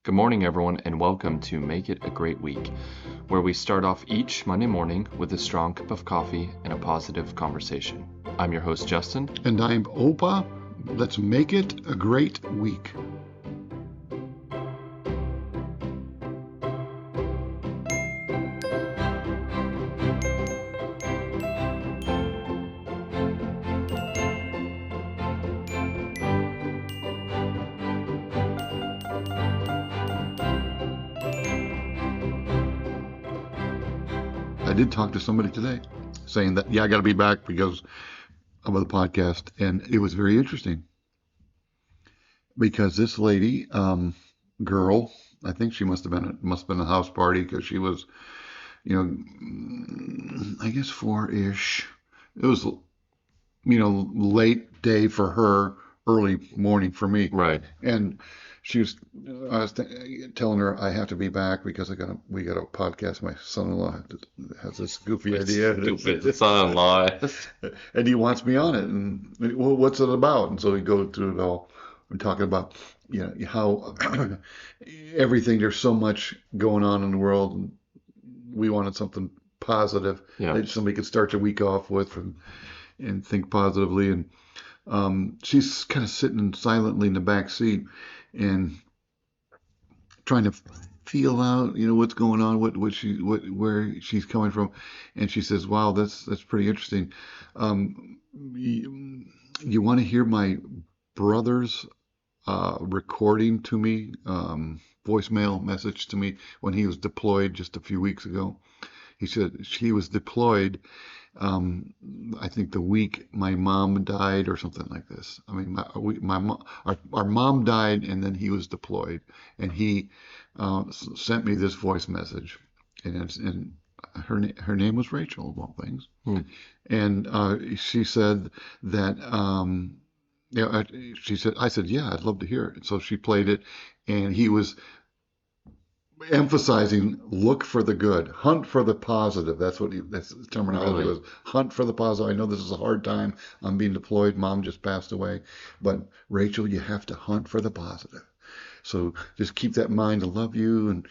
Good morning, everyone, and welcome to Make It a Great Week, where we start off each Monday morning with a strong cup of coffee and a positive conversation. I'm your host, Justin. And I'm Opa. Let's make it a great week. I did talk to somebody today saying that, I got to be back because of the podcast. And it was very interesting because this lady, girl, I think she must have been a house party because she was, I guess 4-ish. It was, late day for her, early morning for me. Right. And I was telling her I have to be back because we got a podcast. My son-in-law has this goofy idea. Stupid son-in-law. And he wants me on it. And well, what's it about? And so we go through it all. We're talking about, how everything, there's so much going on in the world. And we wanted something positive that somebody could start their week off with and think positively. And she's kind of sitting silently in the back seat and trying to feel out, what's going on, where she's coming from. And she says, "Wow, that's pretty interesting. You want to hear my brother's recording to me, voicemail message to me when he was deployed just a few weeks ago?" He said he was deployed. I think the week my mom died or something like this. I mean, our mom died and then he was deployed, and he sent me this voice message, and her name was Rachel, of all things. And she said that I said, "Yeah, I'd love to hear it." So she played it, and he was emphasizing, look for the good, hunt for the positive. That's the terminology was, hunt for the positive. I know this is a hard time. I'm being deployed. Mom just passed away. But Rachel, you have to hunt for the positive. So just keep that in mind. I love you.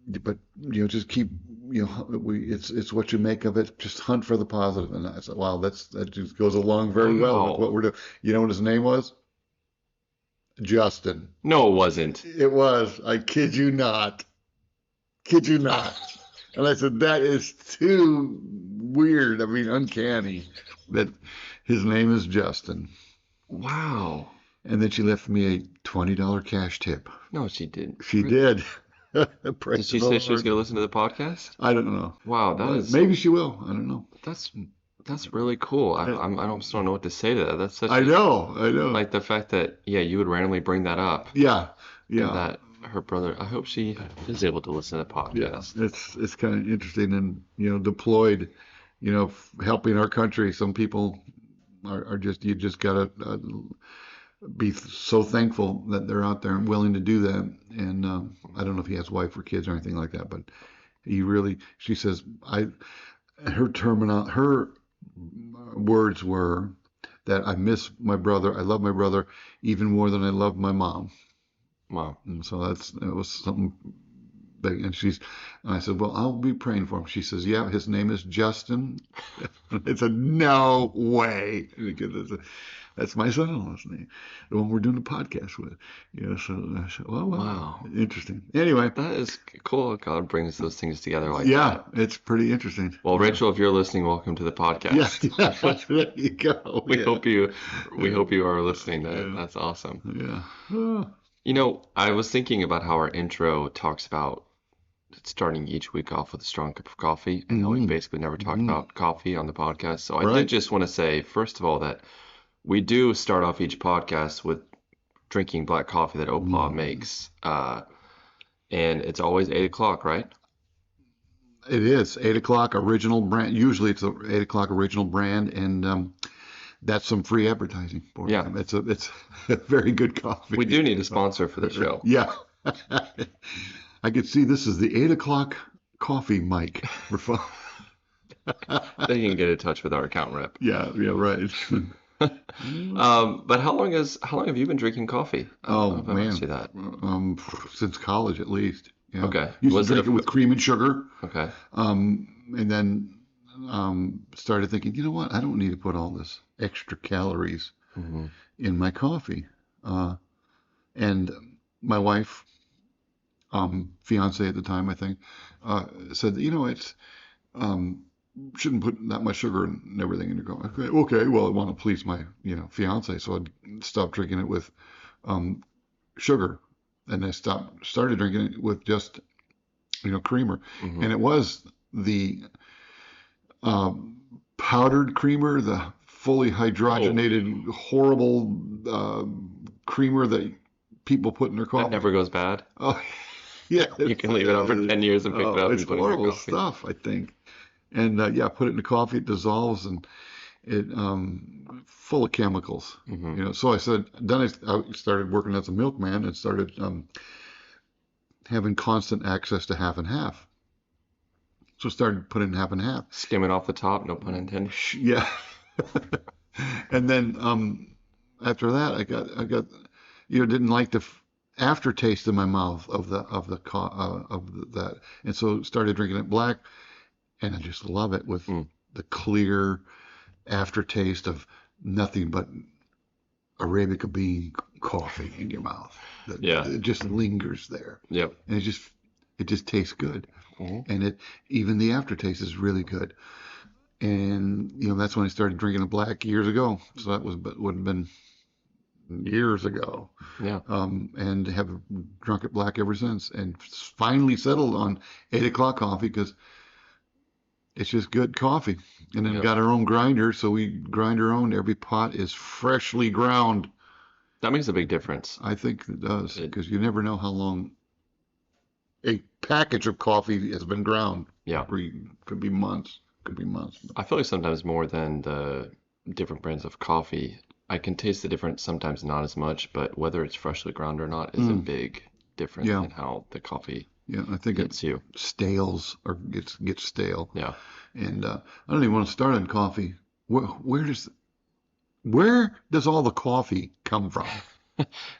But just keep, it's what you make of it. Just hunt for the positive. And I said, wow, that just goes along very well with what we're doing. You know what his name was? Justin. No, it wasn't. It was. I kid you not. Kid you not. And I said, that is too weird. I mean, uncanny that his name is Justin. Wow. And then she left me a $20 cash tip. No, she didn't. She did. Did she say she was going to listen to the podcast? I don't know. Wow, that is. Maybe she will. I don't know. That's really cool. I almost don't know what to say to that. That's such. I know. Like the fact that you would randomly bring that up. Yeah. And that her brother. I hope she is able to listen to the podcast. Yeah, it's kind of interesting, and deployed, helping our country. Some people are just, you just gotta be so thankful that they're out there and willing to do that. And I don't know if he has wife or kids or anything like that, but she says, her words were that I miss my brother. I love my brother even more than I love my mom. Wow. And so it was something big. And I said, well, I'll be praying for him. She says, yeah, his name is Justin. I said, no way. Because that's my son-in-law's name, the one we're doing the podcast with. So I said, well, wow. Interesting. Anyway. That is cool. God brings those things together like that. Yeah, it's pretty interesting. Well, Rachel, if you're listening, welcome to the podcast. Yeah, there you go. We hope you are listening. That's awesome. Yeah. I was thinking about how our intro talks about starting each week off with a strong cup of coffee, and we basically never talk about coffee on the podcast. So I did just want to say, first of all, that we do start off each podcast with drinking black coffee that Opa makes, and it's always 8 o'clock, right? It is 8 o'clock original brand. Usually it's a 8 o'clock original brand, and that's some free advertising for them. It's a very good coffee. We do need a sponsor for the show. Yeah. I could see this is the 8 o'clock coffee mic. They can get in touch with our account rep. Yeah, right. But how long have you been drinking coffee? I don't know Oh if I've asked man, you that. um, since college at least. Yeah, Okay. used to Was it drink it with cream and sugar, okay? and then started thinking, you know what? I don't need to put all this extra calories Hmm. in my coffee. Uh, and my wife, fiance at the time, I think, said, you know, it's um, shouldn't put that much sugar and everything in your coffee. Okay, well, I want to please my, fiance, so I stopped drinking it with um, sugar, and I started drinking it with just, creamer, Hmm. and it was the um, powdered creamer, the fully Oh, hydrogenated, horrible creamer that people put in their that coffee. never goes bad. Oh, yeah, You can leave it on for 10 years and pick it up it's and put it in your horrible coffee. stuff, I think. And yeah, put it in the coffee, it dissolves, and it full of chemicals. Hmm. So I said, then I started working as a milkman and started having constant access to half and half. So I started putting half and half. Skimming off the top, no pun intended. Yeah. And then after that, I got didn't like the aftertaste in my mouth of that, and so started drinking it black, and I just love it with Mm, the clear aftertaste of nothing but Arabica bean coffee in your mouth. That yeah. it just lingers there, Yep. and it just tastes good, Hmm. and it even the aftertaste is really good. And that's when I started drinking it black years ago. So that would have been years ago, Yeah. and have drunk it black ever since. And finally settled on 8 o'clock coffee because it's just good coffee. And then Yep. got our own grinder, so we grind our own. Every pot is freshly ground. That makes a big difference. I think it does It, because you never know how long a package of coffee has been ground. yeah. Could be months. Could be months. I feel like sometimes more than the different brands of coffee, I can taste the difference, sometimes not as much, but whether it's freshly ground or not is a Mm, big difference yeah, in how the coffee yeah. I think it hits you. stales or gets stale. Yeah. And I don't even want to start on coffee. Where does all the coffee come from?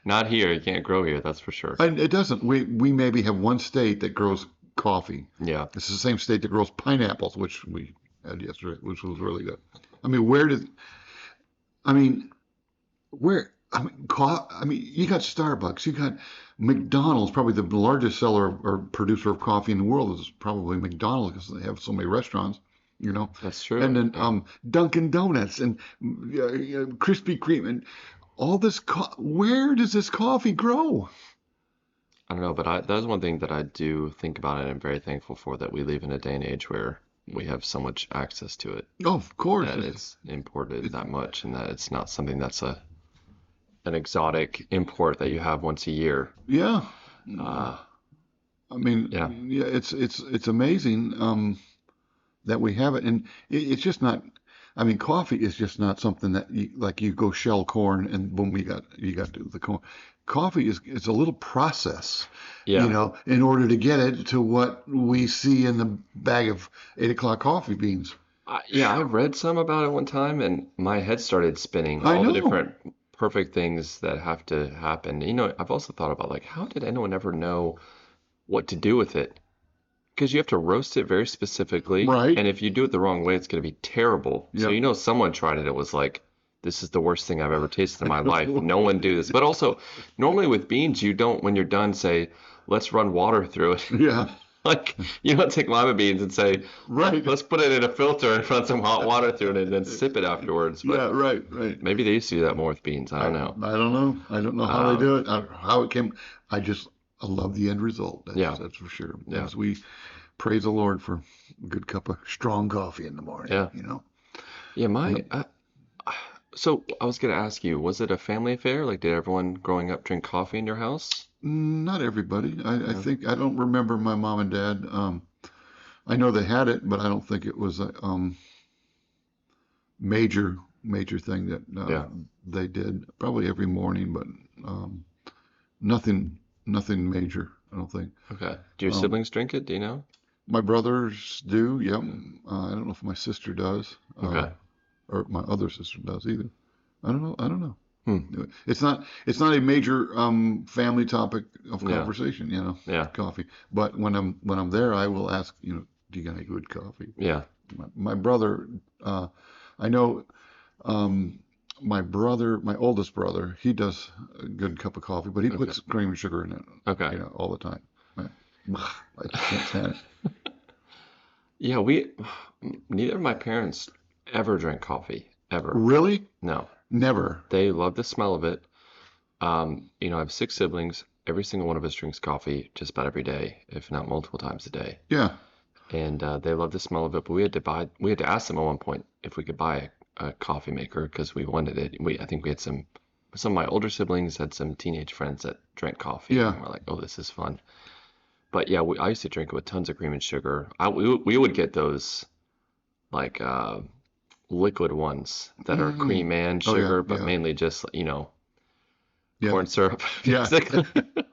Not here. You can't grow here, that's for sure. And it doesn't. We maybe have one state that grows coffee. Yeah. It's the same state that grows pineapples, which we had yesterday, which was really good. I mean, where did I mean where I mean, you got Starbucks, you got McDonald's, probably the largest seller or producer of coffee in the world is probably McDonald's because they have so many restaurants, you know. That's true. And then Yeah. Dunkin' Donuts and Krispy Kreme and all this. Where does this coffee grow? I don't know, but that's one thing that I do think about and I'm very thankful for that we live in a day and age where we have so much access to it, Oh, of course. that it's imported It's that much and that it's not something that's an exotic import that you have once a year. yeah. Uh, I mean, yeah. yeah, it's amazing that we have it, and it's just not. I mean, coffee is just not something that you go shell corn and boom, you got the corn. Coffee is a little process, Yeah. in order to get it to what we see in the bag of 8 o'clock coffee beans. Yeah, I read some about it one time and my head started spinning I all the know, different perfect things that have to happen. I've also thought about like how did anyone ever know what to do with it? Because you have to roast it very specifically, right? and if you do it the wrong way, it's going to be terrible. So Yep. someone tried it, it was like, this is the worst thing I've ever tasted in my life. No one do this. But also, normally with beans, you don't, when you're done, say, let's run water through it. Yeah, Like, you don't take lima beans and say, right. let's put it in a filter and run some hot water through it and then sip it afterwards. Yeah, But right, right. maybe they used to do that more with beans. I I don't know. I don't know. I don't know how they Um, do it, how it came. I love the end result. That's yeah, that's for sure. yeah, As we praise the Lord for a good cup of strong coffee in the morning. yeah. Yeah, so I was gonna ask you, was it a family affair? Like, did everyone growing up drink coffee in your house? Not everybody. I No. think I don't remember my mom and dad. I know they had it, but I don't think it was a major thing that Yeah. they did. Probably every morning, but um, nothing major. I don't think. Okay. Do your Um, siblings drink it? Do you know? My brothers do, yep. I don't know if my sister does, Okay. or my other sister does either. I don't know. I don't know. Hmm. It's not a major family topic of Yeah. conversation, Yeah. coffee. But when I'm there, I will ask, do you got any good coffee? Yeah. My brother, I know, um, my oldest brother, he does a good cup of coffee, but he Okay. puts cream and sugar in it, Okay. all the time. I just can't stand it. Yeah, neither of my parents ever drank coffee, ever. Really? No. Never. They love the smell of it. I have six siblings. Every single one of us drinks coffee just about every day, if not multiple times a day. Yeah. And they love the smell of it, but we had to ask them at one point if we could buy a coffee maker because we wanted it. I think we had some of my older siblings had some teenage friends that drank coffee, Yeah. and we're like, oh, this is fun. But yeah, I used to drink it with tons of cream and sugar. We would get those like liquid ones that are Mm. cream and Oh yeah. sugar, but Yeah. mainly just, Yeah. corn syrup, Yeah. basically,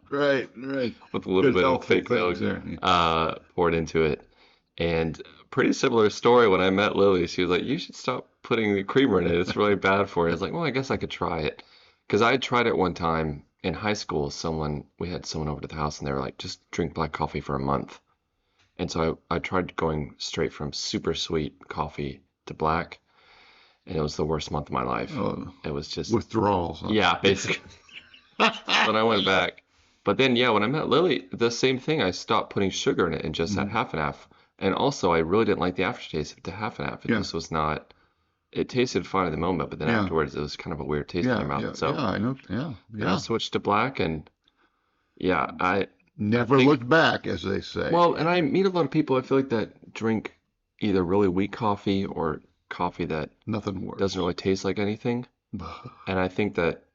Right. Right. with a little Good bit of healthful fake things milk there. Yeah. poured into it. And pretty similar story when I met Lily. She was like, "You should stop putting the creamer in it. It's really bad for you." I was like, "Well, I guess I could try it." Because I had tried it one time in high school. We had someone over to the house and they were like, "Just drink black coffee for a month." And so I tried going straight from super sweet coffee to black, and it was the worst month of my life. Oh, It was just, withdrawals. Huh? yeah, basically. But I went back. But then, yeah, when I met Lily, the same thing. I stopped putting sugar in it and just had Mhm. half and half. And also, I really didn't like the aftertaste of the half and half. It Yeah. just was not. It tasted fine at the moment, but then Yeah. afterwards, it was kind of a weird taste in Yeah. your mouth. Yeah. So Yeah. I know. Yeah. then I Yeah. switched to black, and yeah, I Never think looked back, as they say. well, and I meet a lot of people I feel like that drink either really weak coffee or coffee that Nothing doesn't worse. really taste like anything. And I think that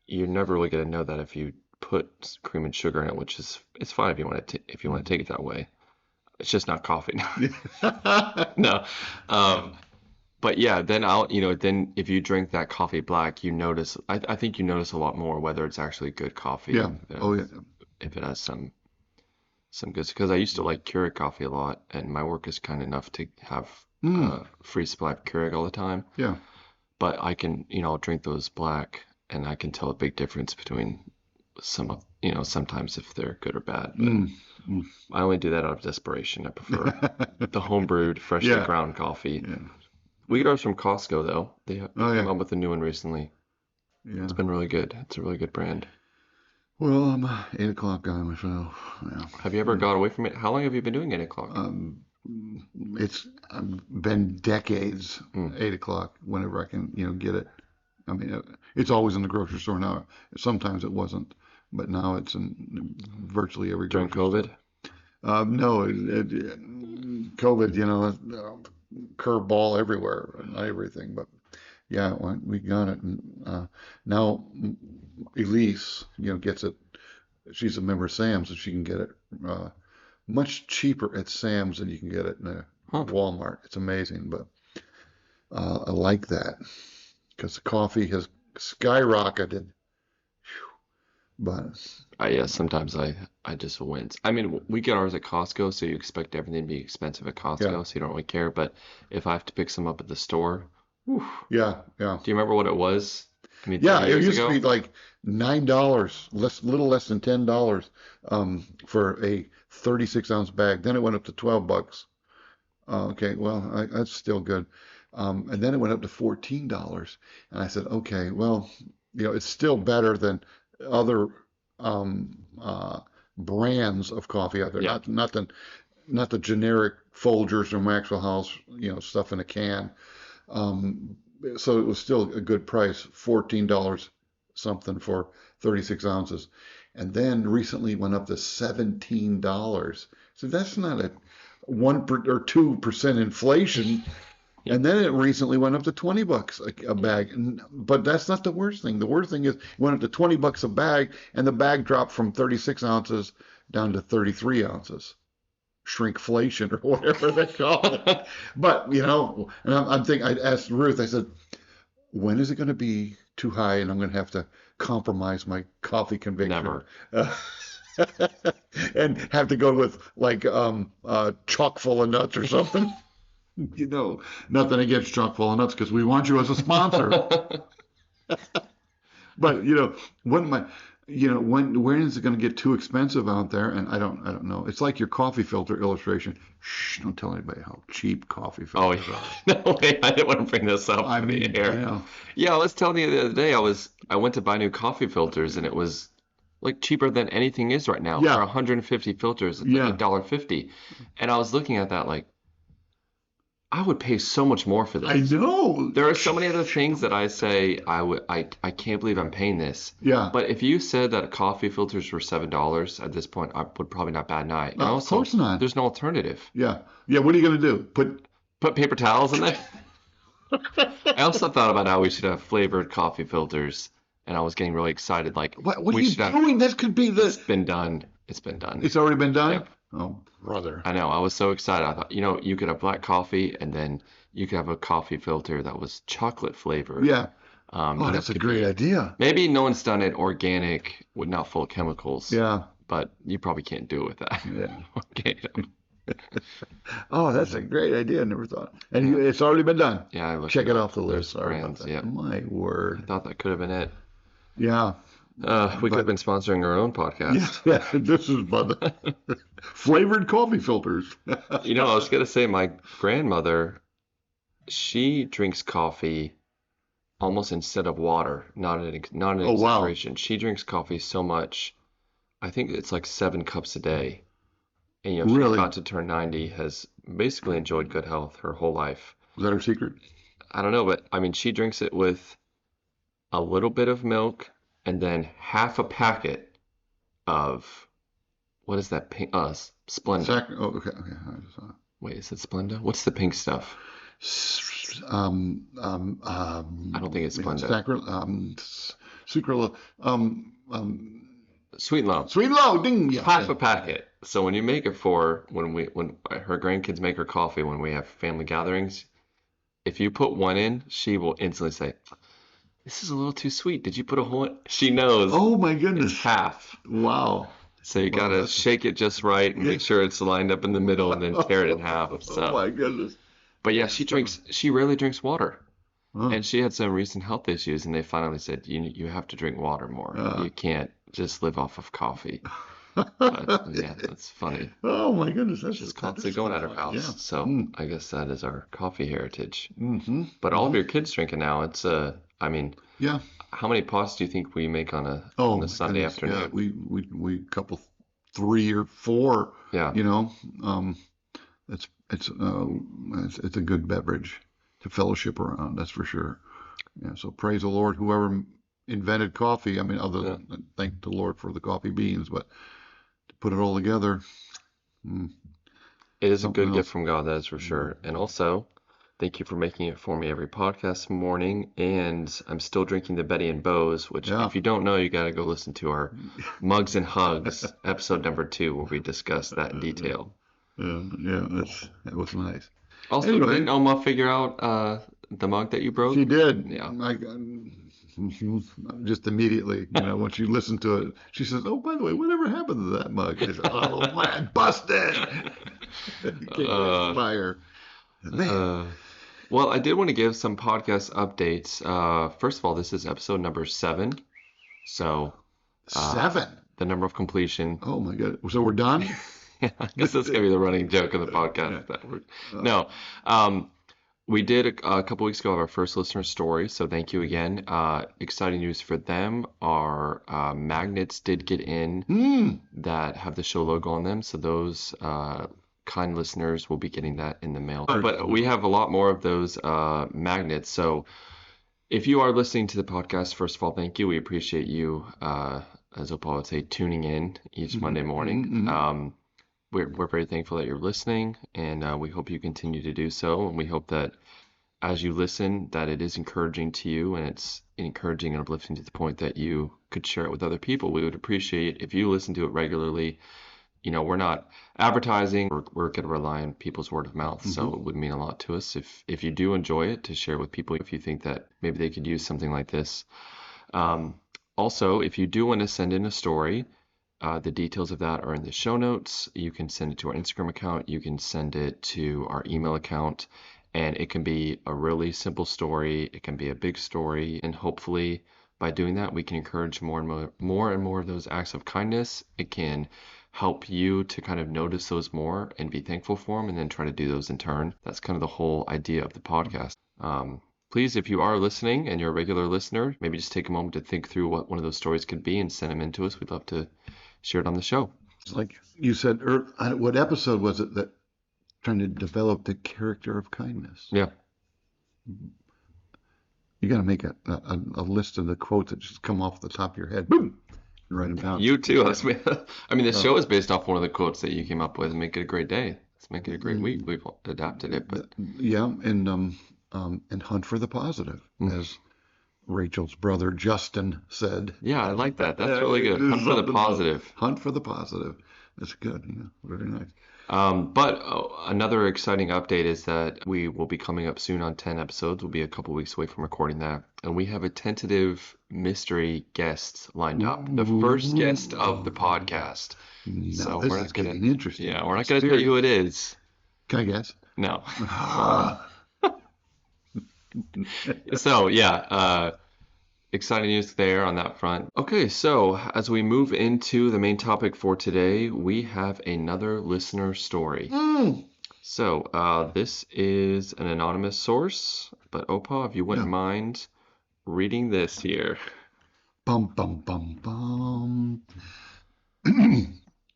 you're never really going to know that if you put cream and sugar in it, which is it's fine if you want to take it that way. It's just not coffee. No. Um, but yeah, then then if you drink that coffee black, you notice, I think you notice a lot more whether it's actually good coffee Yeah. and Oh yeah. if it has some good, because I used to like Keurig coffee a lot, and my work is kind enough to have Mm. free supply of Keurig all the time. Yeah. But I can, I'll drink those black, and I can tell a big difference between sometimes if they're good or bad. But Mm. Mm. I only do that out of desperation. I prefer the home brewed, freshly Yeah. ground coffee. Yeah. We get ours from Costco though. They Oh came yeah. up with a new one recently. Yeah. It's been really good. It's a really good brand. Well, I'm a 8 o'clock guy myself. Yeah. Have you ever got away from it? How long have you been doing 8 o'clock? It's been decades. Mm. 8 o'clock, whenever I can, get it. I mean, it's always in the grocery store now. Sometimes it wasn't, but now it's in virtually every During grocery COVID? store. No, COVID, curveball everywhere, not everything, but yeah, we got it. And now Elise, gets it. She's a member of Sam's, so she can get it much cheaper at Sam's than you can get it in a Huh. Walmart. It's amazing, but I like that because the coffee has skyrocketed. But Yeah, sometimes I just wince. I mean, we get ours at Costco, so you expect everything to be expensive at Costco, yeah, so you don't really care. But if I have to pick some up at the store, whew, yeah, yeah. do you remember what it was? I mean, Yeah, 30 it years used to ago? be like $9, little less than $10, for a 36-ounce bag. Then it went up to $12. Okay, well, that's still good. And then it went up to $14, and I said, okay, well, it's still better than other um, brands of coffee out there. Yeah. Not the generic Folgers or Maxwell House, stuff in a can. Um, so it was still a good price, $14 something for 36 ounces. And then recently went up to $17. So that's not a 1 or 2% inflation. Yeah. And then it recently went up to $20 a bag. But that's not the worst thing. The worst thing is it went up to $20 a bag, and the bag dropped from 36 ounces down to 33 ounces. Shrinkflation or whatever they call it. But, and I'm thinking, I asked Ruth, I said, when is it going to be too high and I'm going to have to compromise my coffee conviction? Never. And have to go with like chock full of nuts or something. Nothing against chock full of nuts because we want you as a sponsor. But when is it going to get too expensive out there? And I don't know. It's like your coffee filter illustration. Shh, don't tell anybody how cheap coffee Oh, filters are. no way. I didn't want to bring this up I for the mean, air. Yeah, I was telling you the other day, I went to buy new coffee filters and it was like cheaper than anything is right now. For yeah, 150 filters, it's like yeah. $1.50. And I was looking at that like I would pay so much more for I this. know. There are so many other things that I say I can't believe I'm paying this. Yeah. But if you said that coffee filters were $7 at this point, I would probably not bat an eye. And No, of also, course not. there's no alternative. Yeah. Yeah. What are you going to do? Put paper towels in there. I also thought about how we should have flavored coffee filters, and I was getting really excited. Like What are we you should have. doing? That could be It's been done. It's been done. It's already been done? Yep. Oh, brother. I know. I was so excited. I thought, you could have black coffee, and then you could have a coffee filter that was chocolate flavored. Yeah. Oh, That's a great idea. Maybe no one's done it organic with not full of chemicals. Yeah. But you probably can't do it with that. Yeah. Okay. Oh, that's a great idea. I never thought. And it's already been done. Yeah, I looked Check it it up. off the list. There's Sorry about brands. that. Yeah. My I word. thought that could have been it. Yeah. We could have But been sponsoring our own podcast. yeah, this is about the flavored coffee filters. I was gonna say my grandmother, she drinks coffee almost instead of water. Not an Oh, wow. exaggeration. She drinks coffee so much. I think it's like 7 cups a day. And she's Really? about to turn 90, has basically enjoyed good health her whole life. Was that her secret? I don't know, but I mean, she drinks it with a little bit of milk and then half a packet of what is that pink? Splenda. Oh, okay. Okay. I just saw Wait, is it Splenda? What's the pink stuff? I don't think it's Splenda. Sucralose, Sweet and low. sweet and low, ding, yeah, Half a packet. So when you make it for when her grandkids make her coffee when we have family gatherings, if you put one in, she will instantly say, "This is a little too sweet. Did you put a whole?" She knows Oh my it's goodness! half. Wow, So you wow, gotta that's shake it just right and make sure it's lined up in the middle and then tear it in half. oh my goodness! But yeah, That's she rarely drinks water. huh. And she had some recent health issues and they finally said, you have to drink water more. Uh, You can't just live off of coffee. But yeah, that's funny. oh my goodness, She's that constantly is going kind at of her funny. Yeah. house. So Mm, I guess that is our coffee heritage. mm-hmm, But all of mm-hmm. your kids drinking now, I mean, Yeah. how many pots do you think we make on a Oh my Sunday goodness. Yeah. afternoon? We couple 3 or 4. Yeah. You know, it's it's a good beverage to fellowship around. That's for sure. Yeah. So praise the Lord, whoever invented coffee. I mean, other Yeah. than thank the Lord for the coffee beans, but to put it all together, mm, It is a something good gift else. from God, that is for Mm. sure. And also, thank you for making it for me every podcast morning. And I'm still drinking the Betty and Bose, which Yeah. if you don't know, you got to go listen to our Mugs and Hugs episode number 2, where we discuss that in detail. Yeah, that was nice. Also, Anyway, didn't Oma figure out the mug that you she broke? did. Yeah. Just immediately, when she listened to it, she says, "Oh, by the way, whatever happened to that mug?" I said, "Oh man, busted!" It came Uh, with fire. Man, uh, well, I did want to give some podcast updates. First of all, this is episode number 7. So, uh, 7. the number of completion. Oh my God. So we're done? Yeah, I guess that's gonna be the running joke of the podcast. That we're, Uh, no, we did a couple weeks ago have our first listener story, so thank you again. Exciting news for them. Our magnets did get in hmm. that have the show logo on them, so those kind listeners will be getting that in the mail. But we have a lot more of those magnets. So if you are listening to the podcast, first of all, thank you. We appreciate you, as Opal would say, tuning in each Monday morning. Mm-hmm. We're very thankful that you're listening, and we hope you continue to do so. And we hope that as you listen, that it is encouraging to you, and it's encouraging and uplifting to the point that you could share it with other people. We would appreciate if you listen to it regularly. We're not advertising. We're going to rely on people's word of mouth, so Mm-hmm. it would mean a lot to us if you do enjoy it to share with people. If you think that maybe they could use something like this. Also, if you do want to send in a story. The details of that are in the show notes. You can send it to our Instagram account. You can send it to our email account. And it can be a really simple story, it can be a big story, and hopefully by doing that, we can encourage more and more of those acts of kindness. It can help you to kind of notice those more and be thankful for them and then try to do those in turn. That's kind of the whole idea of the podcast. Please, if you are listening and you're a regular listener, maybe just take a moment to think through what one of those stories could be and send them in to us. We'd love to share it on the show. It's like you said, what episode was it that trying to develop the character of kindness? Yeah. You got to make a list of the quotes that just come off the top of your head. Boom! And write them down. You too. I mean, the show is based off one of the quotes that you came up with. Make it a great day. Let's make it a great week. We've adapted it, but yeah, and hunt for the positive, as Rachel's brother Justin said. Yeah, I like that. That's really good. Hunt for the positive. Hunt for the positive. That's good. Yeah, very nice. But another exciting update is that we will be coming up soon on 10 episodes. We'll be a couple weeks away from recording that. And we have a tentative mystery guest lined up. The first guest of the podcast. Now, so we're not getting interesting. Yeah, we're not going to tell you who it is. Can I guess? No. So, yeah. Exciting news there on that front. Okay, so as we move into the main topic for today, we have another listener story. So this is an anonymous source, but Opa, if you wouldn't mind reading this here. Bum, bum, bum, bum.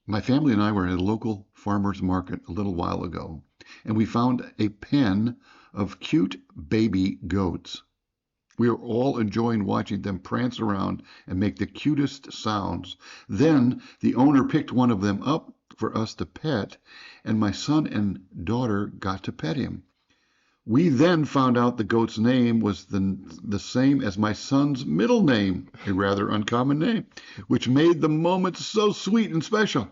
My family and I were at a local farmer's market a little while ago, and we found a pen of cute baby goats. We were all enjoying watching them prance around and make the cutest sounds. Then the owner picked one of them up for us to pet, and my son and daughter got to pet him. We then found out the goat's name was the same as my son's middle name, a rather uncommon name, which made the moment so sweet and special.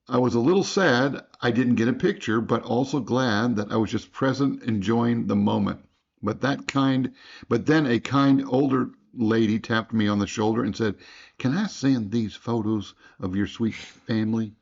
I was a little sad I didn't get a picture, but also glad that I was just present enjoying the moment. But then a kind older lady tapped me on the shoulder and said, "Can I send these photos of your sweet family?"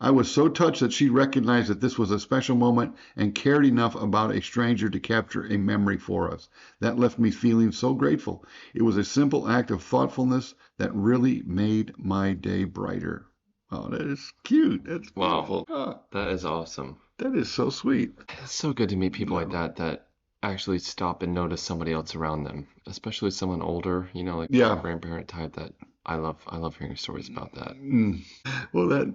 I was so touched that she recognized that this was a special moment and cared enough about a stranger to capture a memory for us. That left me feeling so grateful. It was a simple act of thoughtfulness that really made my day brighter. Oh, that is cute. That's beautiful. Wow. That is awesome. That is so sweet. It's so good to meet people like that actually stop and notice somebody else around them, especially someone older, like a grandparent type. That I love hearing stories about that. Well, that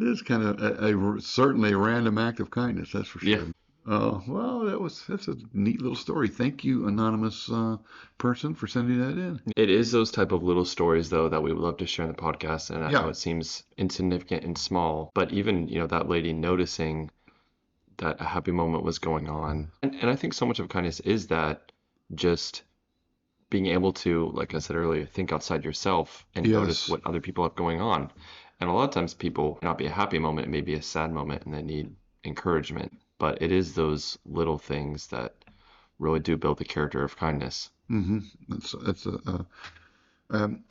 is kind of certainly a random act of kindness, that's for sure. Yeah. Well, that's a neat little story. Thank you, anonymous person, for sending that in. It is those type of little stories, though, that we would love to share in the podcast. And I know it seems insignificant and small, but even that lady noticing that a happy moment was going on. And I think so much of kindness is that just being able to, like I said earlier, think outside yourself and notice what other people have going on. And a lot of times people not be a happy moment, it may be a sad moment and they need encouragement. But it is those little things that really do build the character of kindness. Mm-hmm. It's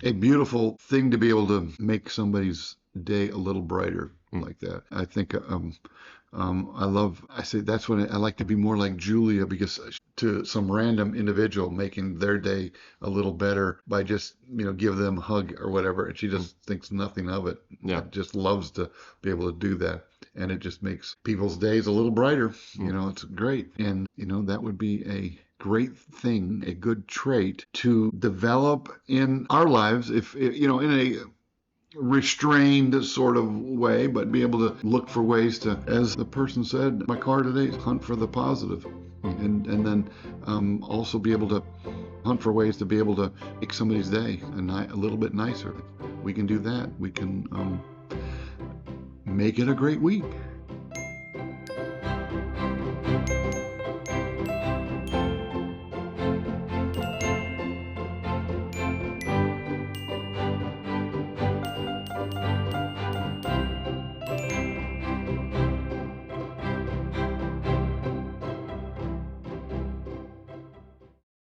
a beautiful thing to be able to make somebody's day a little brighter like that. I think that's when I like to be more like Julia, because to some random individual making their day a little better by just, give them a hug or whatever. And she just thinks nothing of it. Yeah. Just loves to be able to do that. And it just makes people's days a little brighter. It's great. And, that would be a great thing, a good trait to develop in our lives if, in a restrained sort of way, but be able to look for ways to, as the person said, my car today, hunt for the positive. And then also be able to hunt for ways to be able to make somebody's day a little bit nicer. We can do that. We can make it a great week.